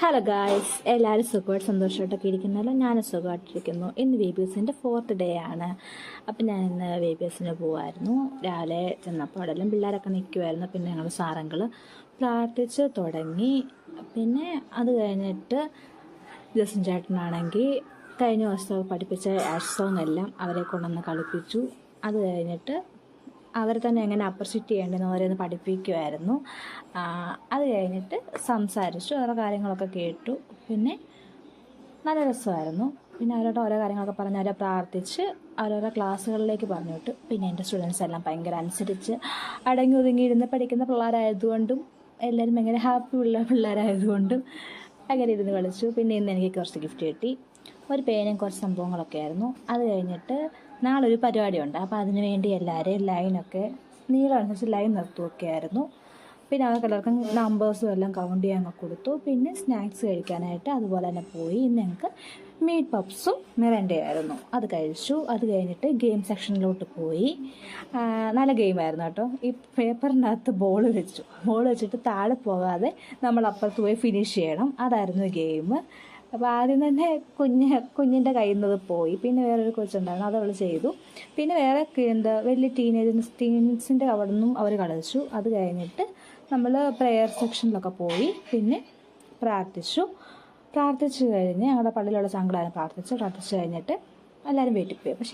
Hello guys, എല്ലാവരും സുഖമായിട്ട് സന്തോഷമായിട്ടൊക്കെ ഇരിക്കുന്നല്ലോ. ഞാൻ സുഖമായിട്ടിരിക്കുന്നു. ഇന്ന് VBSൻ്റെ 4th ഡേ ആണ്. അപ്പം ഞാൻ ഇന്ന് VBSന് പോവായിരുന്നു. രാവിലെ ചെന്നപ്പോൾ അവിടെല്ലാം പിള്ളേരൊക്കെ നിൽക്കുമായിരുന്നു. പിന്നെ ഞങ്ങൾ സാറങ്ങൾ പ്രാർത്ഥിച്ച് തുടങ്ങി. പിന്നെ അത് കഴിഞ്ഞിട്ട് ജസ്റ്റിൻ ചേട്ടനാണെങ്കിൽ കഴിഞ്ഞ ദിവസം പഠിപ്പിച്ച ആഷ് സോങ് എല്ലാം അവരെ കൊണ്ടുവന്ന് കളിപ്പിച്ചു. അത് കഴിഞ്ഞിട്ട് അവരെ തന്നെ എങ്ങനെ അപ്രിഷ്യേറ്റ് ചെയ്യേണ്ടതെന്ന് അവരൊന്ന് പഠിപ്പിക്കുമായിരുന്നു. അത് കഴിഞ്ഞിട്ട് സംസാരിച്ചു, അവരുടെ കാര്യങ്ങളൊക്കെ കേട്ടു. പിന്നെ നല്ല രസമായിരുന്നു. പിന്നെ അവരോട് ഓരോ കാര്യങ്ങളൊക്കെ പറഞ്ഞ് അവരെ പ്രാർത്ഥിച്ച് അവരവരുടെ ക്ലാസ്സുകളിലേക്ക് പറഞ്ഞു വിട്ടു. പിന്നെ എൻ്റെ സ്റ്റുഡൻസ് എല്ലാം ഭയങ്കര അനുസരിച്ച് അടങ്ങി ഒതുങ്ങിയിരുന്ന് പഠിക്കുന്ന പിള്ളേരായതുകൊണ്ടും എല്ലാവരും ഭയങ്കര ഹാപ്പി ഉള്ള പിള്ളേരായതുകൊണ്ടും അങ്ങനെ ഇരുന്ന് കളിച്ചു. പിന്നെ ഇന്ന് എനിക്ക് കുറച്ച് ഗിഫ്റ്റ് കിട്ടി, ഒരു പേനയും കുറച്ച് സംഭവങ്ങളൊക്കെ ആയിരുന്നു. അത് കഴിഞ്ഞിട്ട് നാളെ ഒരു പരിപാടിയുണ്ട്. അപ്പോൾ അതിന് വേണ്ടി എല്ലാവരെയും ലൈനൊക്കെ നീളം അനുസരിച്ച് ലൈൻ നിർത്തുകയൊക്കെ ആയിരുന്നു. പിന്നെ അവർക്ക് എല്ലാവർക്കും നമ്പേഴ്സും എല്ലാം കൗണ്ട് ചെയ്യാൻ കൊടുത്തു. പിന്നെ സ്നാക്സ് കഴിക്കാനായിട്ട് അതുപോലെ തന്നെ പോയി. ഇന്ന് ഞങ്ങൾക്ക് മീറ്റ് പപ്സും മിറണ്ടയായിരുന്നു, അത് കഴിച്ചു. അത് കഴിഞ്ഞിട്ട് ഗെയിം സെക്ഷനിലോട്ട് പോയി. നല്ല ഗെയിമായിരുന്നു കേട്ടോ. ഈ പേപ്പറിനകത്ത് ബോൾ വെച്ചിട്ട് താഴെ പോകാതെ നമ്മൾ അപ്പുറത്ത് പോയി ഫിനിഷ് ചെയ്യണം, അതായിരുന്നു ഗെയിം. അപ്പോൾ ആദ്യം തന്നെ കുഞ്ഞിൻ്റെ കയ്യിൽ നിന്നത് പോയി. പിന്നെ വേറൊരു കൊച്ചുണ്ടായിരുന്നു, അത് അവൾ ചെയ്തു. പിന്നെ വേറെ വലിയ ടീൻസിൻ്റെ അവിടെ നിന്നും അവർ കളിച്ചു. അത് കഴിഞ്ഞിട്ട് നമ്മൾ പ്രെയർ സെക്ഷനിലൊക്കെ പോയി. പിന്നെ പ്രാർത്ഥിച്ചു കഴിഞ്ഞ് ഞങ്ങളുടെ പള്ളിയിലുള്ള സംഘടന പ്രാർത്ഥിച്ചു കഴിഞ്ഞിട്ട് എല്ലാവരും വീട്ടിൽ പോയി. അപ്പോൾ